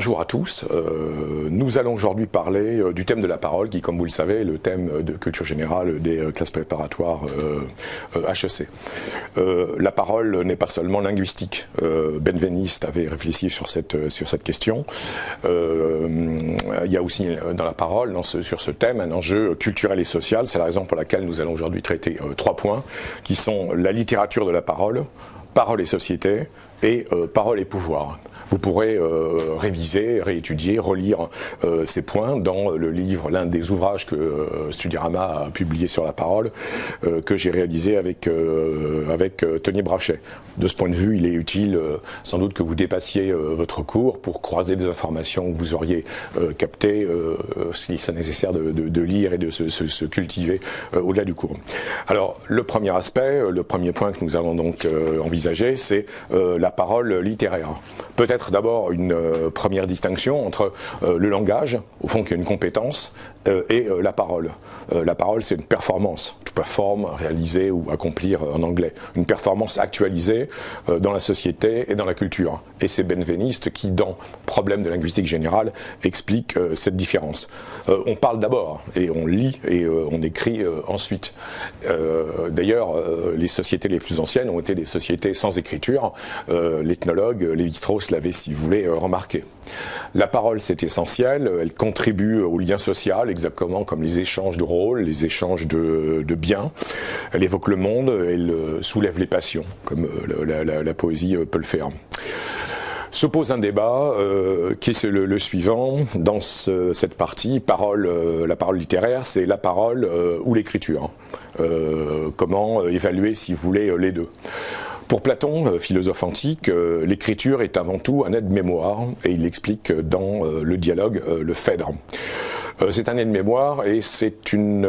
Bonjour à tous, nous allons aujourd'hui parler du thème de la parole qui, comme vous le savez, est le thème de culture générale des classes préparatoires HEC. La parole n'est pas seulement linguistique. Benveniste avait réfléchi sur cette question. Il y a aussi dans la parole, sur ce thème, un enjeu culturel et social. C'est la raison pour laquelle nous allons aujourd'hui traiter 3 points qui sont la littérature de la parole, parole et société et parole et pouvoir. Vous pourrez réviser, réétudier, relire ces points dans le livre, l'un des ouvrages que Studirama a publié sur la parole, que j'ai réalisé avec Tony Brachet. De ce point de vue, il est utile sans doute que vous dépassiez votre cours pour croiser des informations que vous auriez captées, si c'est nécessaire de lire et de se cultiver au-delà du cours. Alors, le premier aspect, le premier point que nous allons donc envisager, c'est la parole littéraire. Peut-être d'abord une première distinction entre le langage, au fond qui est une compétence, et la parole. La parole, c'est une performance, to perform, réaliser ou accomplir en anglais. Une performance actualisée dans la société et dans la culture. Et c'est Benveniste qui, dans Problème de linguistique générale, explique cette différence. On parle d'abord, et on lit, et on écrit ensuite. D'ailleurs, les sociétés les plus anciennes ont été des sociétés sans écriture. L'ethnologue Lévi-Strauss l'avait, si vous voulez, remarqué. La parole, c'est essentiel, elle contribue au lien social, exactement comme les échanges de rôles, les échanges de biens. Elle évoque le monde, elle soulève les passions, comme la poésie peut le faire. Se pose un débat qui est le suivant dans cette partie, la parole littéraire, c'est la parole ou l'écriture. Comment évaluer, si vous voulez, les deux. Pour Platon, philosophe antique, l'écriture est avant tout un aide-mémoire, et il l'explique dans le dialogue, le Phèdre. C'est un aide-mémoire et c'est une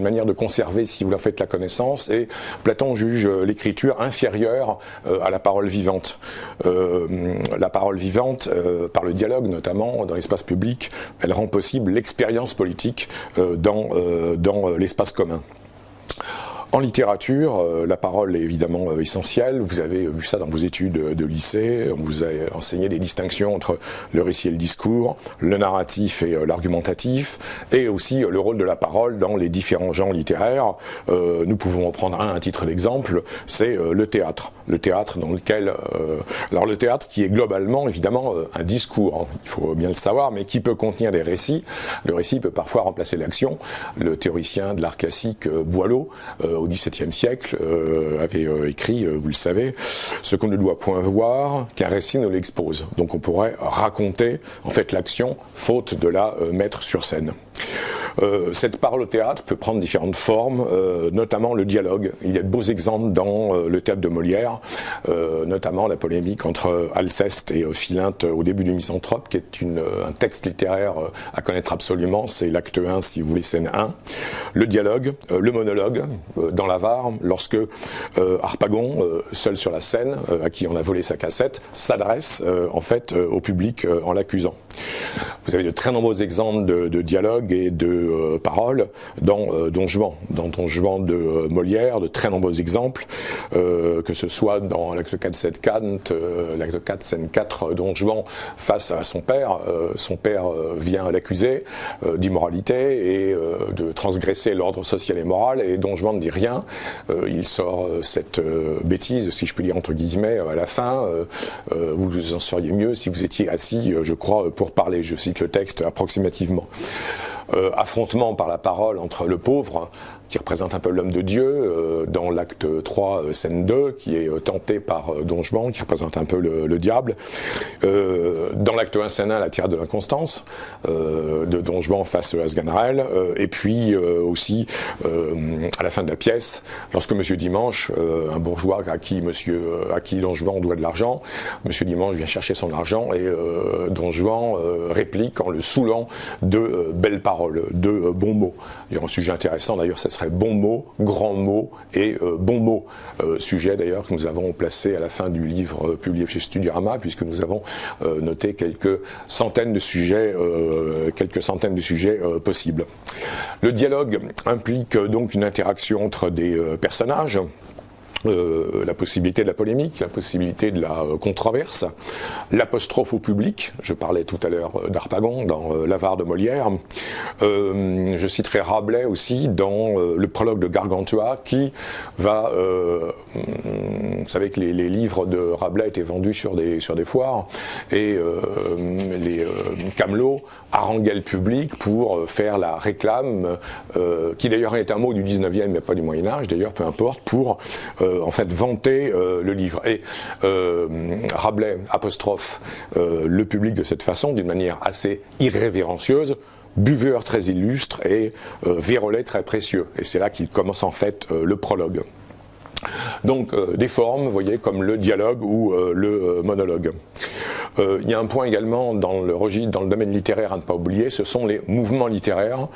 manière de conserver, si vous en faites la connaissance, et Platon juge l'écriture inférieure à la parole vivante. La parole vivante, par le dialogue notamment, dans l'espace public, elle rend possible l'expérience politique dans l'espace commun. En littérature, la parole est évidemment essentielle. Vous avez vu ça dans vos études de lycée. On vous a enseigné des distinctions entre le récit et le discours, le narratif et l'argumentatif, et aussi le rôle de la parole dans les différents genres littéraires. Nous pouvons en prendre un titre d'exemple, c'est le théâtre. Le théâtre dans lequel... alors le théâtre qui est globalement, évidemment, un discours, hein, il faut bien le savoir, mais qui peut contenir des récits. Le récit peut parfois remplacer l'action. Le théoricien de l'art classique Boileau, au XVIIe siècle, avait écrit, vous le savez, ce qu'on ne doit point voir, qu'un récit ne l'expose. Donc on pourrait raconter en fait l'action, faute de la mettre sur scène. Cette parole au théâtre peut prendre différentes formes, notamment le dialogue. Il y a de beaux exemples dans le théâtre de Molière, notamment la polémique entre Alceste et Philinte au début du Misanthrope, qui est un texte littéraire à connaître absolument, c'est l'acte 1, si vous voulez, scène 1. Le dialogue, le monologue, dans l'Avare, lorsque Harpagon, seul sur la scène, à qui on a volé sa cassette, s'adresse en fait au public en l'accusant. Vous avez de très nombreux exemples de dialogue et de paroles dans Don Juan. Dans Don Juan de Molière, de très nombreux exemples, que ce soit dans l'acte 4, scène 4, l'acte 4, scène 4, Don Juan face à son père. Son père vient l'accuser d'immoralité et de transgresser l'ordre social et moral, et Don Juan ne dit rien. Il sort cette bêtise, si je puis dire entre guillemets, à la fin. Vous en seriez mieux si vous étiez assis, je crois, pour parler. Je cite le texte approximativement. Affrontement par la parole entre le pauvre, qui représente un peu l'homme de Dieu, dans l'acte 3, scène 2, qui est tenté par Don Juan, qui représente un peu le diable. Dans l'acte 1, scène 1, la tirade de l'inconstance, de Don Juan face à Sganarelle, et puis aussi, à la fin de la pièce, lorsque Monsieur Dimanche, un bourgeois à qui Don Juan doit de l'argent, Monsieur Dimanche vient chercher son argent, et Don Juan réplique en le saoulant de belles paroles, de bons mots. Il y a un sujet intéressant d'ailleurs, ça serait bons mots, grands mots et bons mots. Sujet d'ailleurs que nous avons placé à la fin du livre publié chez Studirama, puisque nous avons noté quelques centaines de sujets possibles. Le dialogue implique donc une interaction entre des personnages. la possibilité de la polémique, la possibilité de la controverse, l'apostrophe au public. Je parlais tout à l'heure d'Harpagon dans l'Avare de Molière. Je citerai Rabelais aussi dans le prologue de Gargantua qui va... vous savez que les livres de Rabelais étaient vendus sur des foires et les camelots haranguaient le public pour faire la réclame, qui d'ailleurs est un mot du 19e mais pas du Moyen-Âge, d'ailleurs peu importe, pour en fait vanter le livre. Et Rabelais apostrophe le public de cette façon, d'une manière assez irrévérencieuse: buveur très illustre et vérolais très précieux. Et c'est là qu'il commence en fait le prologue. Donc des formes, vous voyez, comme le dialogue ou le monologue. Il y a un point également dans le domaine littéraire à ne pas oublier, ce sont les mouvements littéraires.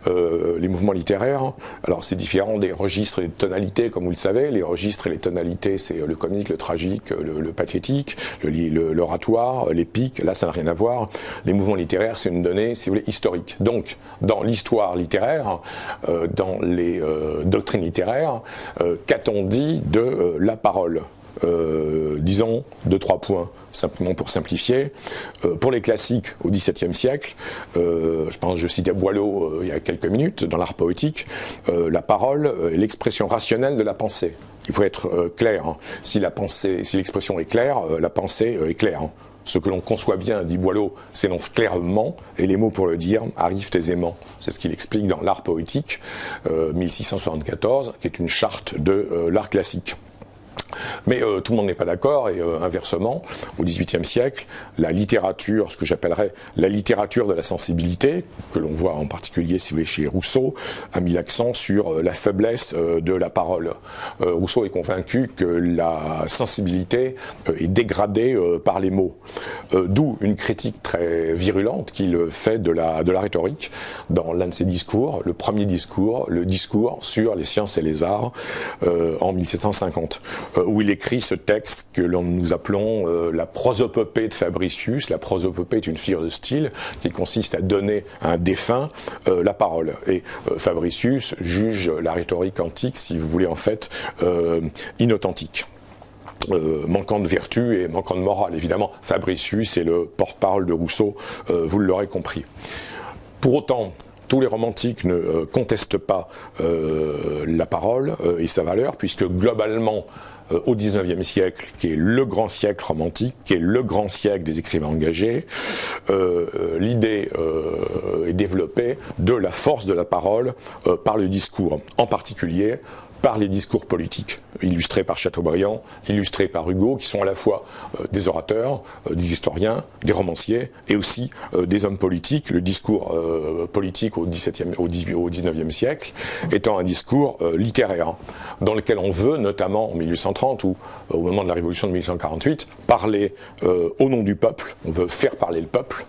Les mouvements littéraires, alors c'est différent des registres et des tonalités, comme vous le savez. Les registres et les tonalités, c'est le comique, le tragique, le pathétique, l'oratoire, l'épique. Là, ça n'a rien à voir. Les mouvements littéraires, c'est une donnée, si vous voulez, historique. Donc, dans l'histoire littéraire, dans les doctrines littéraires, qu'a-t-on dit de la parole? Disons 2-3 points, simplement pour simplifier. Pour les classiques au XVIIe siècle, je citais Boileau il y a quelques minutes, dans l'art poétique, la parole est l'expression rationnelle de la pensée. Il faut être clair, hein. Si l'expression est claire, la pensée est claire, hein. Ce que l'on conçoit bien, dit Boileau, s'énonce clairement, et les mots pour le dire arrivent aisément. C'est ce qu'il explique dans l'art poétique, 1674, qui est une charte de l'art classique. Mais tout le monde n'est pas d'accord, et inversement, au XVIIIe siècle, la littérature, ce que j'appellerais la littérature de la sensibilité, que l'on voit en particulier, si vous voulez, chez Rousseau, a mis l'accent sur la faiblesse de la parole. Rousseau est convaincu que la sensibilité est dégradée par les mots. D'où une critique très virulente qu'il fait de la rhétorique dans l'un de ses discours, le premier discours, le discours sur les sciences et les arts, en 1750. Où il écrit ce texte que nous appelons la prosopopée de Fabricius. La prosopopée est une figure de style qui consiste à donner à un défunt la parole. Et Fabricius juge la rhétorique antique, si vous voulez, en fait, inauthentique. Manquant de vertu et manquant de morale. Évidemment, Fabricius est le porte-parole de Rousseau, vous l'aurez compris. Pour autant, tous les romantiques ne contestent pas la parole et sa valeur, puisque globalement, au XIXe siècle, qui est le grand siècle romantique, qui est le grand siècle des écrivains engagés, l'idée est développée de la force de la parole par le discours, en particulier par les discours politiques, illustrés par Chateaubriand, illustrés par Hugo, qui sont à la fois des orateurs, des historiens, des romanciers, et aussi des hommes politiques. Le discours politique au XIXe siècle étant un discours littéraire, dans lequel on veut, notamment en 1830 ou au moment de la Révolution de 1848, parler au nom du peuple, on veut faire parler le peuple,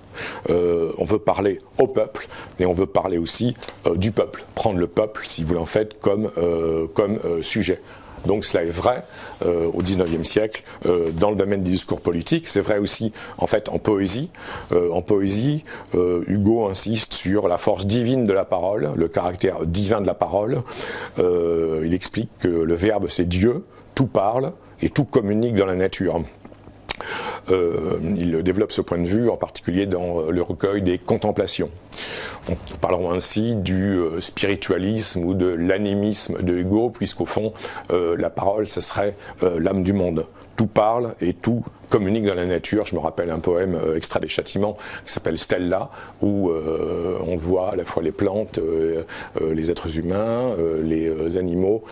on veut parler au peuple, et on veut parler aussi du peuple, prendre le peuple, si vous voulez, en fait, comme sujet. Donc cela est vrai au XIXe siècle dans le domaine des discours politiques. C'est vrai aussi en fait en poésie. Hugo insiste sur la force divine de la parole, le caractère divin de la parole. Il explique que le verbe c'est Dieu, tout parle et tout communique dans la nature. Il développe ce point de vue en particulier dans le recueil des Contemplations. Nous parlerons ainsi du spiritualisme ou de l'animisme de Hugo, puisqu'au fond, la parole, ce serait l'âme du monde. Tout parle et tout communique dans la nature. Je me rappelle un poème extrait des Châtiments qui s'appelle Stella, où on voit à la fois les plantes, les êtres humains, les animaux,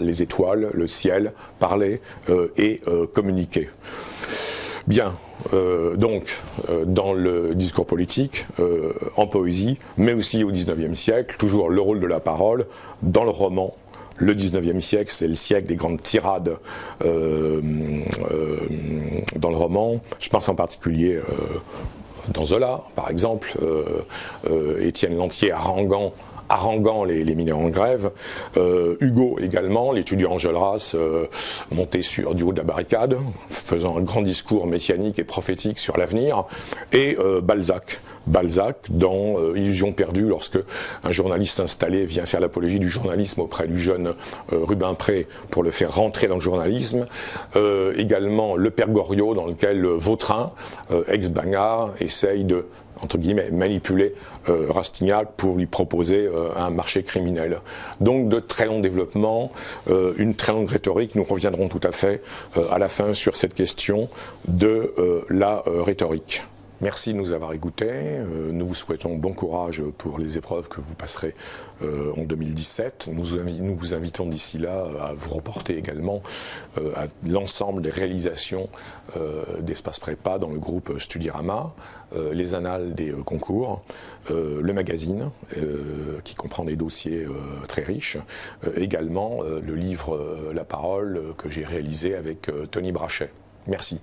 les étoiles, le ciel, parler et communiquer. Bien, donc dans le discours politique, en poésie, mais aussi au XIXe siècle, toujours le rôle de la parole, dans le roman. Le XIXe siècle, c'est le siècle des grandes tirades dans le roman. Je pense en particulier dans Zola, par exemple, Étienne Lantier haranguant les mineurs en grève, Hugo également, l'étudiant Enjolras monté du haut de la barricade, faisant un grand discours messianique et prophétique sur l'avenir, et Balzac, Balzac dans Illusion perdue, lorsque un journaliste installé vient faire l'apologie du journalisme auprès du jeune Rubempré pour le faire rentrer dans le journalisme. Également Le Père Goriot, dans lequel Vautrin, ex-bagnard, essaye de, entre guillemets, manipuler Rastignac pour lui proposer un marché criminel. Donc de très longs développements, une très longue rhétorique. Nous reviendrons tout à fait à la fin sur cette question de la rhétorique. Merci de nous avoir écoutés. Nous vous souhaitons bon courage pour les épreuves que vous passerez en 2017. Nous vous invitons d'ici là à vous reporter également à l'ensemble des réalisations d'Espace Prépa dans le groupe Studirama, les annales des concours, le magazine qui comprend des dossiers très riches, également le livre La Parole que j'ai réalisé avec Tony Brachet. Merci.